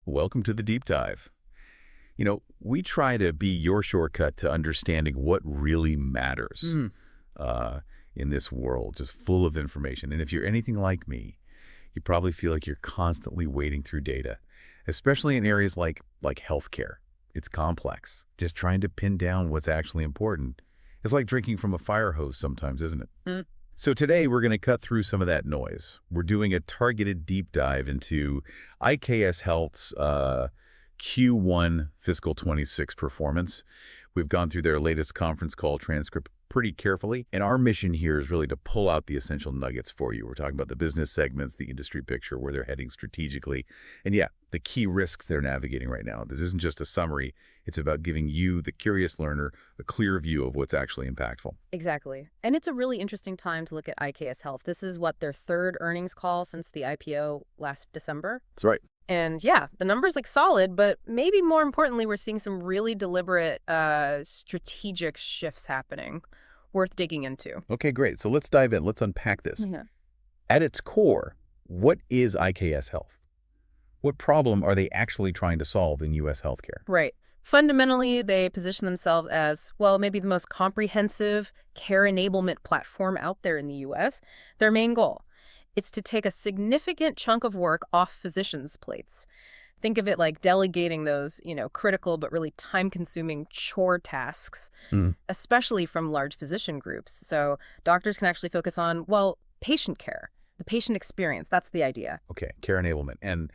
Welcome to the deep dive. We try to be your shortcut to understanding what really matters Mm, uh, in this world, just full of information. And if you're anything like me, you probably feel like you're constantly wading through data, especially in areas like healthcare. It's complex. Just trying to pin down what's actually important. It's like drinking from a fire hose sometimes, isn't it? mm. So today we're going to cut through some of that noise. We're doing a targeted deep dive into IKS Health's Q1 fiscal 26 performance. We've gone through their latest conference call transcript pretty carefully, and our mission here is really to pull out the essential nuggets for you. We're talking about the business segments, the industry picture, where they're heading strategically, and yeah, the key risks they're navigating right now. This isn't just a summary. It's about giving you, the curious learner, a clear view of what's actually impactful. Exactly. And it's a really interesting time to look at IKS Health. This is their third earnings call since the IPO last December. That's right. And yeah, the numbers look solid, but maybe more importantly, we're seeing some really deliberate strategic shifts happening worth digging into. Okay, great. So let's dive in. Let's unpack this. Yeah. At its core, what is IKS Health? What problem are they actually trying to solve in U.S. healthcare? Right. Fundamentally, they position themselves as, well, maybe the most comprehensive care enablement platform out there in the U.S. Their main goal, it's to take a significant chunk of work off physicians' plates. Think of it like delegating those, critical but really time-consuming chore tasks, Mm. especially from large physician groups. So doctors can actually focus on, well, patient care, the patient experience. That's the idea. Okay, care enablement. And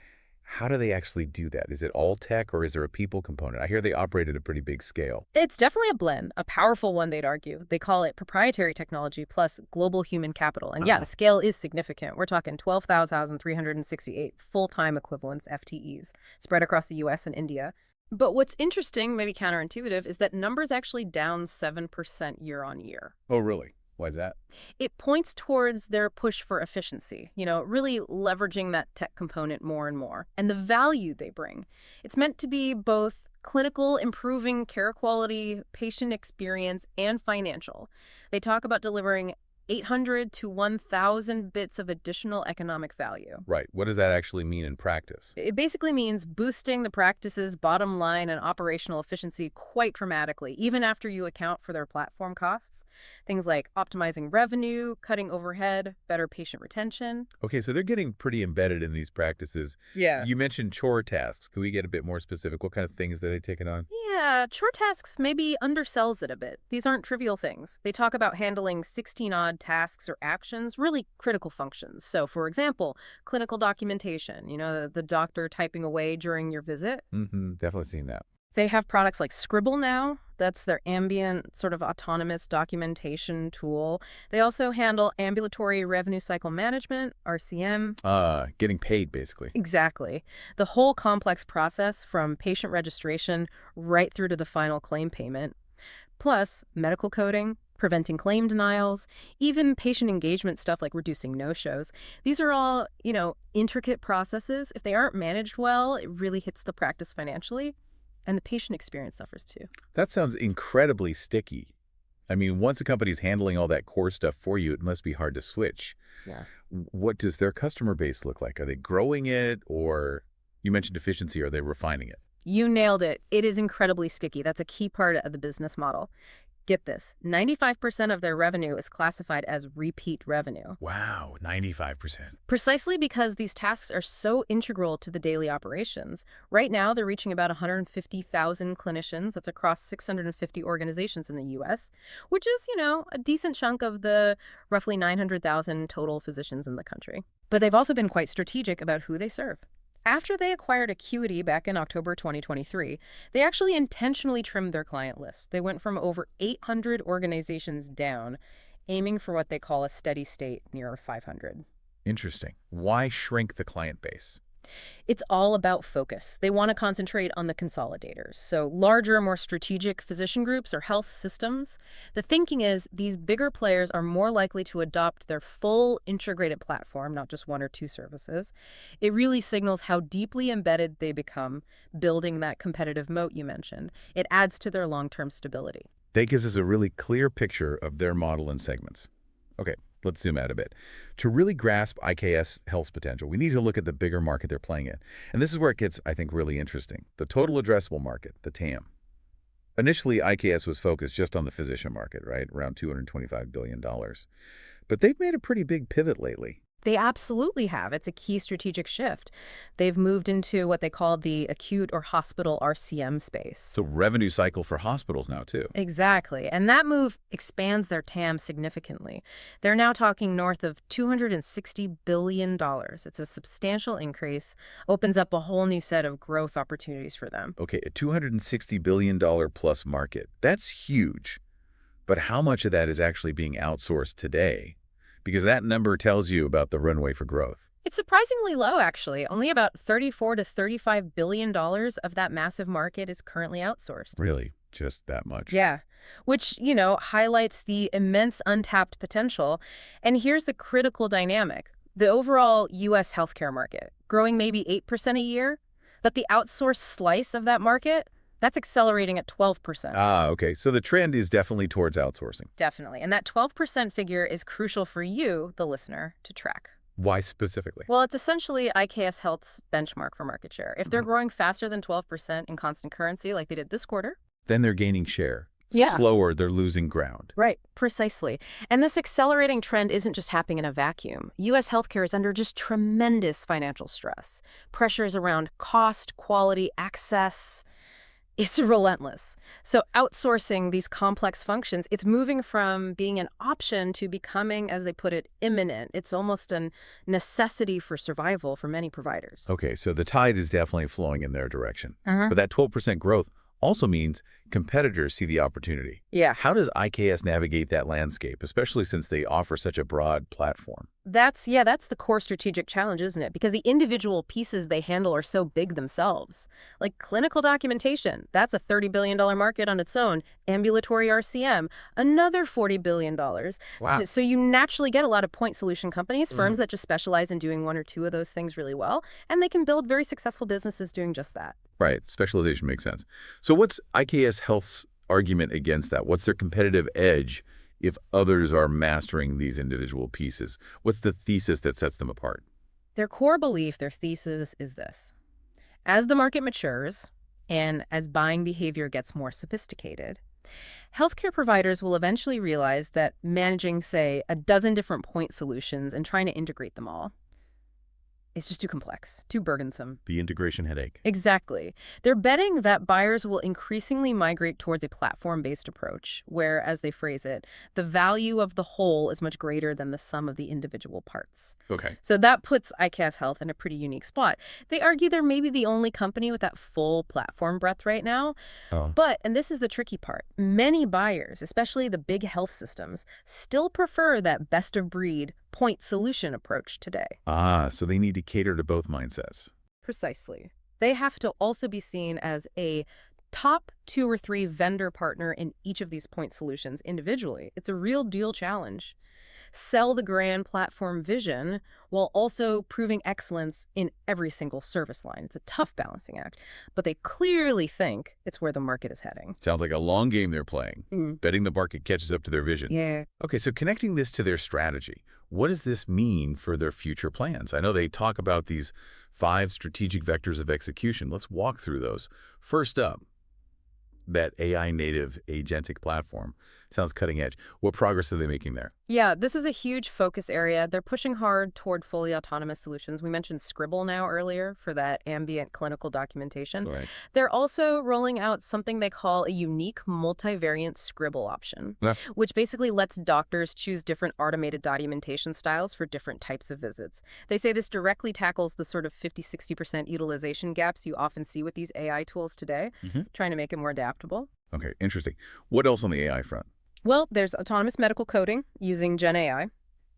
how do they actually do that? Is it all tech or is there a people component? I hear they operate at a pretty big scale. It's definitely a blend, a powerful one, they'd argue. They call it proprietary technology plus global human capital. And yeah, the scale is significant. We're talking 12,368 full-time equivalents, FTEs, spread across the US and India. But what's interesting, maybe counterintuitive, is that numbers actually down 7% year on year. Oh, really? Why is that? It points towards their push for efficiency, really leveraging that tech component more and more, and the value they bring. It's meant to be both clinical, improving care quality, patient experience, and financial. They talk about delivering 800 to 1,000 bits of additional economic value. Right. What does that actually mean in practice? It basically means boosting the practice's bottom line and operational efficiency quite dramatically, even after you account for their platform costs. Things like optimizing revenue, cutting overhead, better patient retention. Okay, so they're getting pretty embedded in these practices. Yeah. You mentioned chore tasks. Can we get a bit more specific? What kind of things are they taking on? Yeah, chore tasks maybe undersells it a bit. These aren't trivial things. They talk about handling 16-odd tasks or actions, really critical functions. So, for example, clinical documentation, the doctor typing away during your visit. Definitely seen that. They have products like Scribble now. That's their ambient sort of autonomous documentation tool. They also handle ambulatory revenue cycle management, RCM. Getting paid, basically. Exactly. The whole complex process from patient registration right through to the final claim payment. Plus, medical coding, preventing claim denials, even patient engagement stuff like reducing no-shows. These are all, intricate processes. If they aren't managed well, it really hits the practice financially. And the patient experience suffers too. That sounds incredibly sticky. I mean, once a company's handling all that core stuff for you, it must be hard to switch. Yeah. What does their customer base look like? Are they growing it, or you mentioned efficiency, are they refining it? You nailed it. It is incredibly sticky. That's a key part of the business model. Get this, 95% of their revenue is classified as repeat revenue. Wow, 95%. Precisely because these tasks are so integral to the daily operations. Right now, they're reaching about 150,000 clinicians. That's across 650 organizations in the U.S., which is, a decent chunk of the roughly 900,000 total physicians in the country. But they've also been quite strategic about who they serve. After they acquired Acuity back in October 2023, they actually intentionally trimmed their client list. They went from over 800 organizations down, aiming for what they call a steady state near 500. Interesting. Why shrink the client base? It's all about focus. They want to concentrate on the consolidators. So larger, more strategic physician groups or health systems. The thinking is these bigger players are more likely to adopt their full integrated platform, not just one or two services. It really signals how deeply embedded they become, building that competitive moat you mentioned. It adds to their long-term stability. That gives us a really clear picture of their model and segments. Okay, Let's zoom out a bit. To really grasp IKS Health's potential, we need to look at the bigger market they're playing in. And this is where it gets, I think, really interesting. The total addressable market, the TAM. Initially, IKS was focused just on the physician market, right? Around $225 billion. But they've made a pretty big pivot lately. They absolutely have. It's a key strategic shift. They've moved into what they call the acute or hospital RCM space. So revenue cycle for hospitals now, too. Exactly. And that move expands their TAM significantly. They're now talking north of $260 billion. It's a substantial increase, opens up a whole new set of growth opportunities for them. Okay, a $260 billion plus market. That's huge. But how much of that is actually being outsourced today? Because that number tells you about the runway for growth. It's surprisingly low, actually. Only about $34 to $35 billion of that massive market is currently outsourced. Really? Just that much? Yeah, which, highlights the immense untapped potential. And here's the critical dynamic. The overall U.S. healthcare market, growing maybe 8% a year, but the outsourced slice of that market, that's accelerating at 12%. Ah, okay. So the trend is definitely towards outsourcing. Definitely. And that 12% figure is crucial for you, the listener, to track. Why specifically? Well, it's essentially IKS Health's benchmark for market share. If they're growing faster than 12% in constant currency like they did this quarter, Then they're gaining share. Yeah. Slower, they're losing ground. right, precisely. And this accelerating trend isn't just happening in a vacuum. U.S. healthcare is under just tremendous financial stress. Pressures around cost, quality, access. It's relentless. So outsourcing these complex functions, it's moving from being an option to becoming, as they put it, imminent. It's almost a necessity for survival for many providers. Okay, so the tide is definitely flowing in their direction. Uh-huh. But that 12% growth also means competitors see the opportunity. Yeah. How does IKS navigate that landscape, especially since they offer such a broad platform? That's the core strategic challenge, isn't it? Because the individual pieces they handle are so big themselves. Like clinical documentation, that's a $30 billion market on its own. Ambulatory RCM, another $40 billion. Wow. So you naturally get a lot of point solution companies, firms that just specialize in doing one or two of those things really well, and they can build very successful businesses doing just that. Right, specialization makes sense. So what's IKS Health's argument against that? What's their competitive edge if others are mastering these individual pieces? What's the thesis that sets them apart? Their core belief, their thesis is this. As the market matures and as buying behavior gets more sophisticated, healthcare providers will eventually realize that managing, say, a dozen different point solutions and trying to integrate them all is just too complex, too burdensome. The integration headache. Exactly. They're betting that buyers will increasingly migrate towards a platform-based approach, where, as they phrase it, the value of the whole is much greater than the sum of the individual parts. Okay. So that puts IKS Health in a pretty unique spot. They argue they're maybe the only company with that full platform breadth right now. Oh. But, and this is the tricky part, many buyers, especially the big health systems, still prefer that best-of-breed point solution approach today. Ah, so they need to cater to both mindsets. Precisely. They have to also be seen as a top 2 or 3 vendor partner in each of these point solutions individually. It's a real deal challenge. Sell the grand platform vision while also proving excellence in every single service line. It's a tough balancing act, but they clearly think it's where the market is heading. Sounds like a long game they're playing, betting the market catches up to their vision. Yeah. Okay, so connecting this to their strategy, what does this mean for their future plans? I know they talk about these 5 strategic vectors of execution. Let's walk through those. First up, that AI-native agentic platform. Sounds cutting edge. What progress are they making there? Yeah, this is a huge focus area. They're pushing hard toward fully autonomous solutions. We mentioned Scribble now earlier for that ambient clinical documentation. Right. They're also rolling out something they call a unique multivariant Scribble option, Yeah. which basically lets doctors choose different automated documentation styles for different types of visits. They say this directly tackles the sort of 50-60% utilization gaps you often see with these AI tools today, trying to make it more adaptable. Okay, interesting. What else on the AI front? Well, there's autonomous medical coding using Gen AI.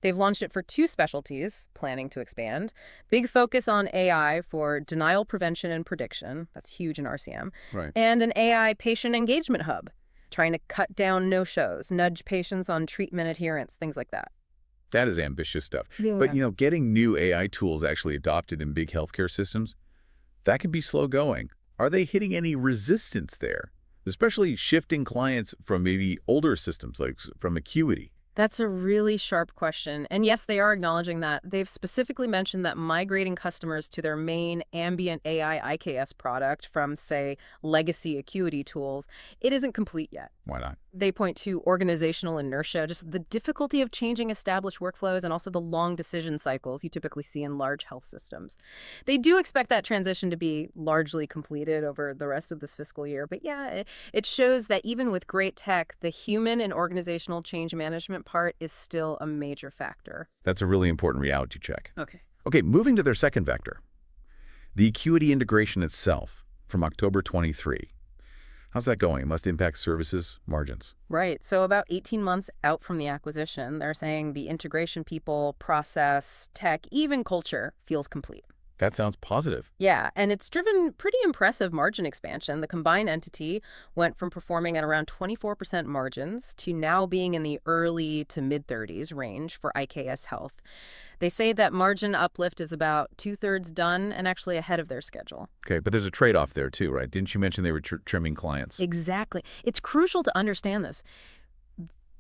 They've launched it for 2 specialties, planning to expand. Big focus on AI for denial prevention and prediction. That's huge in RCM. Right. And an AI patient engagement hub, trying to cut down no-shows, nudge patients on treatment adherence, things like that. That is ambitious stuff. Yeah. But, getting new AI tools actually adopted in big healthcare systems, that can be slow going. Are they hitting any resistance there? Especially shifting clients from maybe older systems, like from Acuity? That's a really sharp question. And yes, they are acknowledging that. They've specifically mentioned that migrating customers to their main ambient AI IKS product from, say, legacy Acuity tools, it isn't complete yet. Why not? They point to organizational inertia, just the difficulty of changing established workflows and also the long decision cycles you typically see in large health systems. They do expect that transition to be largely completed over the rest of this fiscal year. But yeah, it shows that even with great tech, the human and organizational change management part is still a major factor. That's a really important reality check. Okay. Okay, moving to their second vector, the Acuity integration itself from October 23. How's that going? It must impact services margins. Right. So about 18 months out from the acquisition, they're saying the integration people, process, tech, even culture feels complete. That sounds positive. Yeah, and it's driven pretty impressive margin expansion. The combined entity went from performing at around 24% margins to now being in the early to mid-30s range for IKS Health. They say that margin uplift is about two-thirds done and actually ahead of their schedule. Okay, but there's a trade-off there too, right? Didn't you mention they were trimming clients? Exactly. It's crucial to understand this.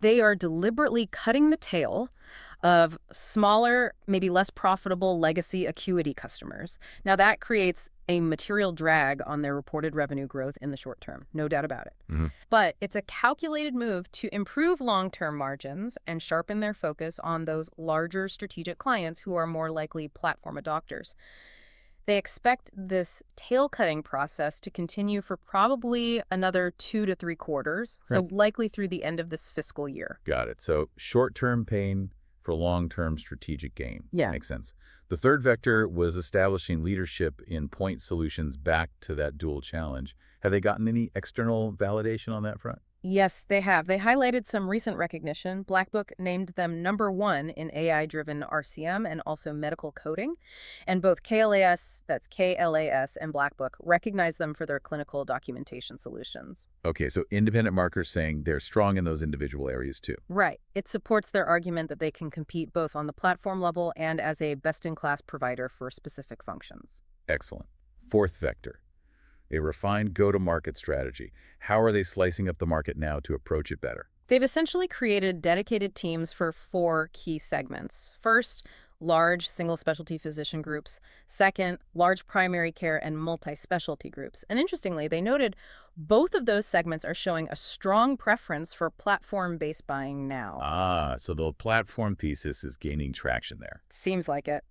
They are deliberately cutting the tail of smaller, maybe less profitable legacy Acuity customers. Now, that creates a material drag on their reported revenue growth in the short term, no doubt about it. But it's a calculated move to improve long-term margins and sharpen their focus on those larger strategic clients who are more likely platform adopters. They expect this tail-cutting process to continue for probably another 2 to 3 quarters, so Right. likely through the end of this fiscal year. Got it. So short-term pain for long-term strategic gain. Yeah. Makes sense. The third vector was establishing leadership in point solutions back to that dual challenge. Have they gotten any external validation on that front? Yes, they have. They highlighted some recent recognition. Black Book named them #1 in AI-driven RCM and also medical coding. And both KLAS, that's KLAS, and Black Book recognize them for their clinical documentation solutions. Okay, so independent markers saying they're strong in those individual areas too. Right. It supports their argument that they can compete both on the platform level and as a best-in-class provider for specific functions. Excellent. Fourth vector, a refined go-to-market strategy. How are they slicing up the market now to approach it better? They've essentially created dedicated teams for 4 key segments. First, large single specialty physician groups. Second, large primary care and multi-specialty groups. And interestingly, they noted both of those segments are showing a strong preference for platform-based buying now. So the platform thesis is gaining traction there. Seems like it.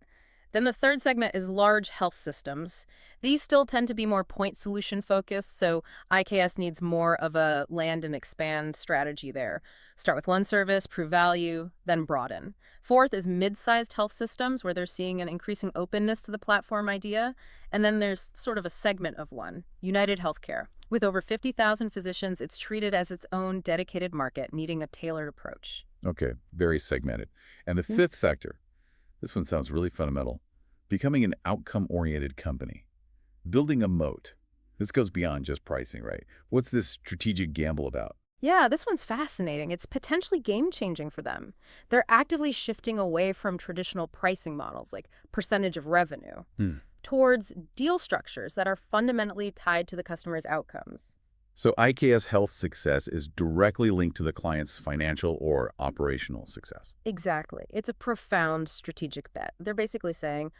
Then the third segment is large health systems. These still tend to be more point solution focused, so IKS needs more of a land and expand strategy there. Start with one service, prove value, then broaden. Fourth is mid-sized health systems, where they're seeing an increasing openness to the platform idea. And then there's sort of a segment of one, United Healthcare. With over 50,000 physicians, it's treated as its own dedicated market, needing a tailored approach. Okay, very segmented. And the fifth factor, this one sounds really fundamental, becoming an outcome-oriented company, building a moat. This goes beyond just pricing, right? What's this strategic gamble about? Yeah, this one's fascinating. It's potentially game-changing for them. They're actively shifting away from traditional pricing models like percentage of revenue towards deal structures that are fundamentally tied to the customer's outcomes. So IKS Health's success is directly linked to the client's financial or operational success. Exactly. It's a profound strategic bet. They're basically saying,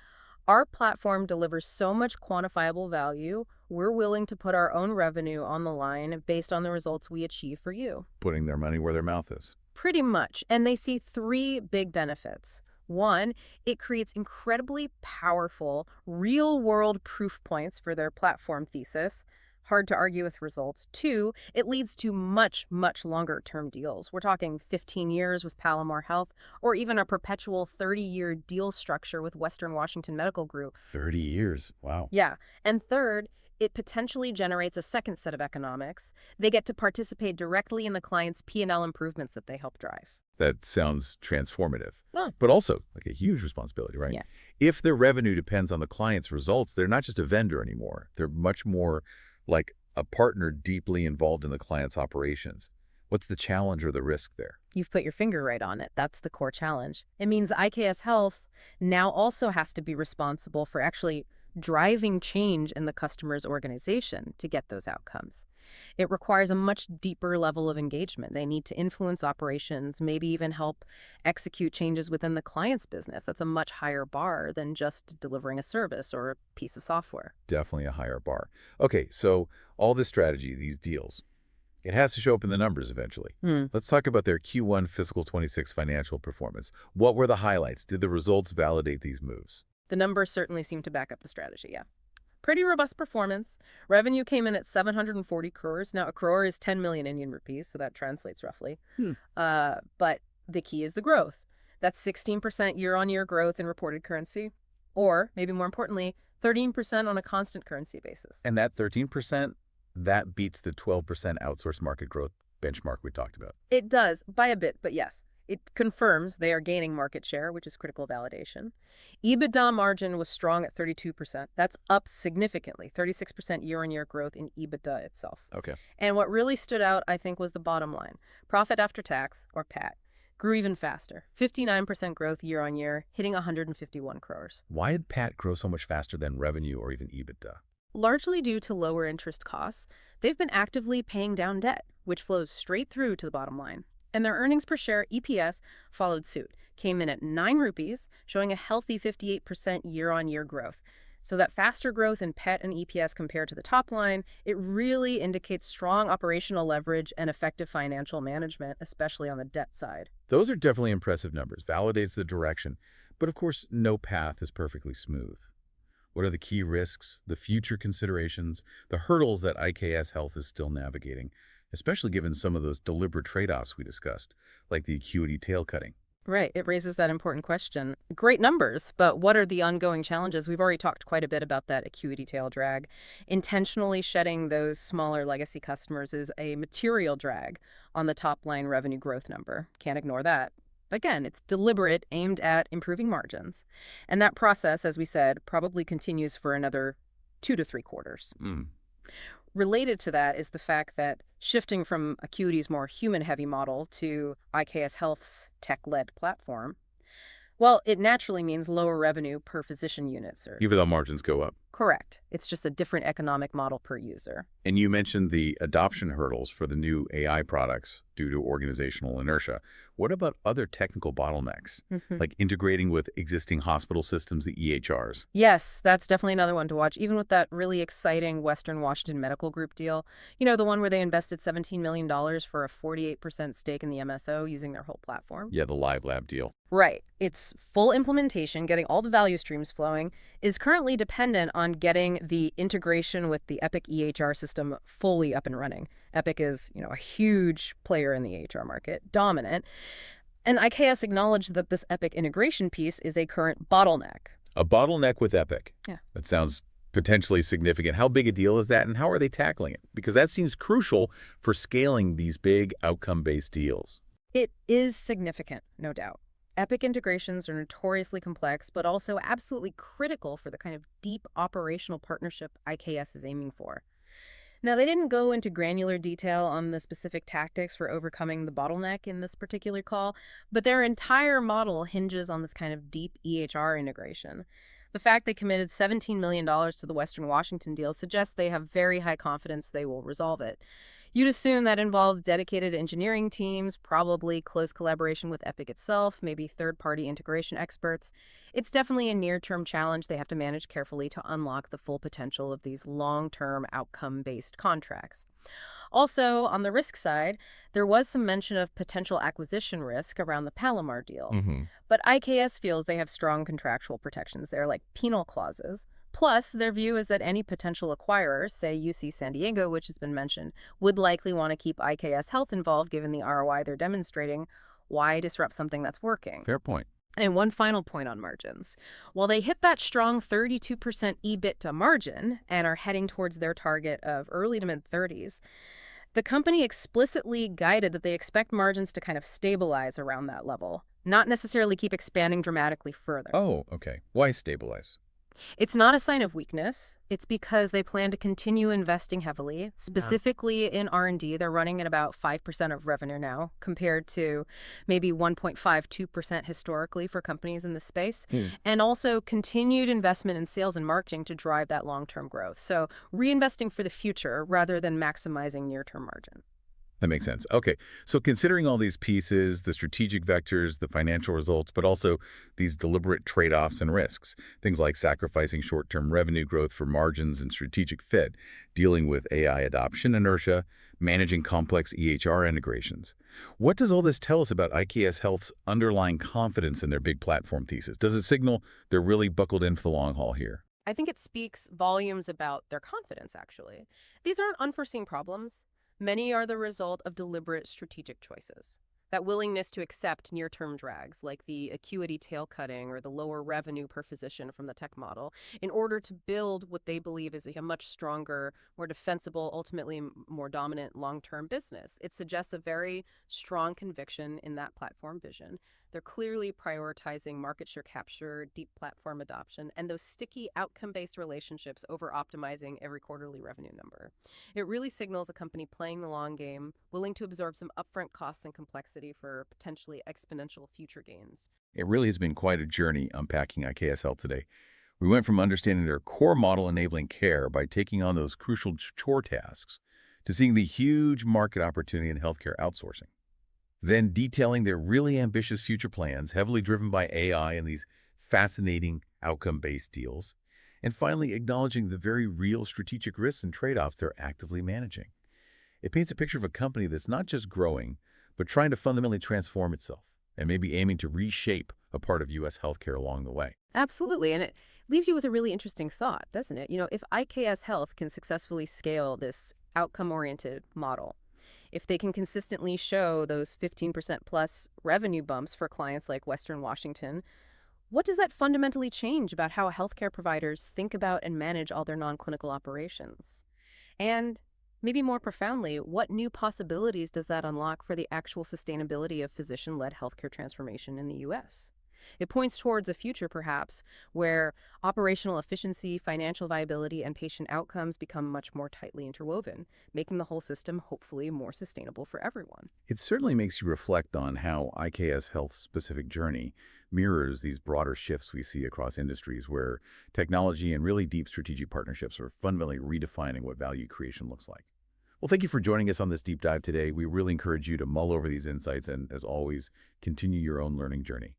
our platform delivers so much quantifiable value, we're willing to put our own revenue on the line based on the results we achieve for you. Putting their money where their mouth is. Pretty much. And they see 3 big benefits. One, it creates incredibly powerful, real-world proof points for their platform thesis. Hard to argue with results. 2, it leads to much, much longer-term deals. We're talking 15 years with Palomar Health, or even a perpetual 30-year deal structure with Western Washington Medical Group. 30 years. Wow. Yeah. And third, it potentially generates a second set of economics. They get to participate directly in the client's P&L improvements that they help drive. That sounds transformative, but also like a huge responsibility, right? Yeah. If their revenue depends on the client's results, they're not just a vendor anymore. They're much more like a partner deeply involved in the client's operations. What's the challenge or the risk there? You've put your finger right on it. That's the core challenge. It means IKS Health now also has to be responsible for actually driving change in the customer's organization to get those outcomes. It requires a much deeper level of engagement. They need to influence operations, maybe even help execute changes within the client's business. That's a much higher bar than just delivering a service or a piece of software. Definitely a higher bar. Okay, so all this strategy, these deals, it has to show up in the numbers eventually. Hmm. Let's talk about their Q1 fiscal 26 financial performance. What were the highlights? Did the results validate these moves? The numbers certainly seem to back up the strategy, yeah. Pretty robust performance. Revenue came in at 740 crores. Now, a crore is 10 million Indian rupees, so that translates roughly. Hmm. But the key is the growth. That's 16% year-on-year growth in reported currency, or, maybe more importantly, 13% on a constant currency basis. And that 13%, that beats the 12% outsourced market growth benchmark we talked about. It does, by a bit, but yes. It confirms they are gaining market share, which is critical validation. EBITDA margin was strong at 32%. That's up significantly, 36% year-on-year growth in EBITDA itself. Okay. And what really stood out, I think, was the bottom line. Profit after tax, or PAT, grew even faster, 59% growth year-on-year, hitting 151 crores. Why did PAT grow so much faster than revenue or even EBITDA? Largely due to lower interest costs, they've been actively paying down debt, which flows straight through to the bottom line. And their earnings per share, EPS, followed suit, came in at 9 rupees, showing a healthy 58% year-on-year growth. So that faster growth in PET and EPS compared to the top line, it really indicates strong operational leverage and effective financial management, especially on the debt side. Those are definitely impressive numbers, validates the direction. But of course, no path is perfectly smooth. What are the key risks, the future considerations, the hurdles that IKS Health is still navigating, especially given some of those deliberate trade-offs we discussed, like the acuity tail cutting? Right. It raises that important question. Great numbers, but what are the ongoing challenges? We've already talked quite a bit about that acuity tail drag. Intentionally shedding those smaller legacy customers is a material drag on the top line revenue growth number. Can't ignore that. Again, it's deliberate, aimed at improving margins. And that process, as we said, probably continues for another 2 to 3 quarters. Related to that is the fact that shifting from Acuity's more human-heavy model to IKS Health's tech-led platform, well, it naturally means lower revenue per physician units. Even though margins go up. Correct. It's just a different economic model per user. And you mentioned the adoption hurdles for the new AI products due to organizational inertia. What about other technical bottlenecks, like integrating with existing hospital systems, the EHRs? Yes, that's definitely another one to watch, even with that really exciting Western Washington Medical Group deal. You know, the one where they invested $17 million for a 48% stake in the MSO using their whole platform? Yeah, the Live Lab deal. Right. Its full implementation, getting all the value streams flowing, is currently dependent on getting the integration with the Epic EHR system fully up and running. Epic is, a huge player in the EHR market, dominant. And IKS acknowledged that this Epic integration piece is a current bottleneck. A bottleneck with Epic. Yeah. That sounds potentially significant. How big a deal is that, and how are they tackling it? Because that seems crucial for scaling these big outcome-based deals. It is significant, no doubt. Epic integrations are notoriously complex, but also absolutely critical for the kind of deep operational partnership IKS is aiming for. Now, they didn't go into granular detail on the specific tactics for overcoming the bottleneck in this particular call, but their entire model hinges on this kind of deep EHR integration. The fact they committed $17 million to the Western Washington deal suggests they have very high confidence they will resolve it. You'd assume that involves dedicated engineering teams, probably close collaboration with Epic itself, maybe third-party integration experts. It's definitely a near-term challenge they have to manage carefully to unlock the full potential of these long-term outcome-based contracts. Also, on the risk side, there was some mention of potential acquisition risk around the Palomar deal. But IKS feels they have strong contractual protections there, like penal clauses. Plus, their view is that any potential acquirers, say UC San Diego, which has been mentioned, would likely want to keep IKS Health involved given the ROI they're demonstrating. Why disrupt something that's working? Fair point. And one final point on margins. While they hit that strong 32% EBITDA margin and are heading towards their target of early to mid-30s, the company explicitly guided that they expect margins to kind of stabilize around that level, not necessarily keep expanding dramatically further. Oh, okay. Why stabilize? It's not a sign of weakness. It's because they plan to continue investing heavily, Yeah. specifically in R&D. They're running at about 5% of revenue now, compared to maybe 1.52% historically for companies in this space, Hmm. and also continued investment in sales and marketing to drive that long-term growth. So reinvesting for the future rather than maximizing near-term margin. That makes sense. Okay, so considering all these pieces, the strategic vectors, the financial results, but also these deliberate trade-offs and risks, things like sacrificing short-term revenue growth for margins and strategic fit, dealing with AI adoption inertia, managing complex EHR integrations. What does all this tell us about IKS Health's underlying confidence in their big platform thesis? Does it signal they're really buckled in for the long haul here? I think it speaks volumes about their confidence, actually. These aren't unforeseen problems. Many are the result of deliberate strategic choices. That willingness to accept near-term drags, like the acuity tail cutting or the lower revenue per physician from the tech model, in order to build what they believe is a much stronger, more defensible, ultimately more dominant long-term business. It suggests a very strong conviction in that platform vision. They're clearly prioritizing market share capture, deep platform adoption, and those sticky outcome-based relationships over optimizing every quarterly revenue number. It really signals a company playing the long game, willing to absorb some upfront costs and complexity for potentially exponential future gains. It really has been quite a journey unpacking IKS Health today. We went from understanding their core model enabling care by taking on those crucial chore tasks to seeing the huge market opportunity in healthcare outsourcing. Then detailing their really ambitious future plans, heavily driven by AI and these fascinating outcome-based deals. And finally, acknowledging the very real strategic risks and trade-offs they're actively managing. It paints a picture of a company that's not just growing, but trying to fundamentally transform itself and maybe aiming to reshape a part of U.S. healthcare along the way. Absolutely. And it leaves you with a really interesting thought, doesn't it? If IKS Health can successfully scale this outcome oriented model, if they can consistently show those 15% plus revenue bumps for clients like Western Washington, what does that fundamentally change about how healthcare providers think about and manage all their non clinical operations? And maybe more profoundly, what new possibilities does that unlock for the actual sustainability of physician led healthcare transformation in the US? It points towards a future, perhaps, where operational efficiency, financial viability, and patient outcomes become much more tightly interwoven, making the whole system hopefully more sustainable for everyone. It certainly makes you reflect on how IKS Health's specific journey mirrors these broader shifts we see across industries where technology and really deep strategic partnerships are fundamentally redefining what value creation looks like. Well, thank you for joining us on this deep dive today. We really encourage you to mull over these insights and, as always, continue your own learning journey.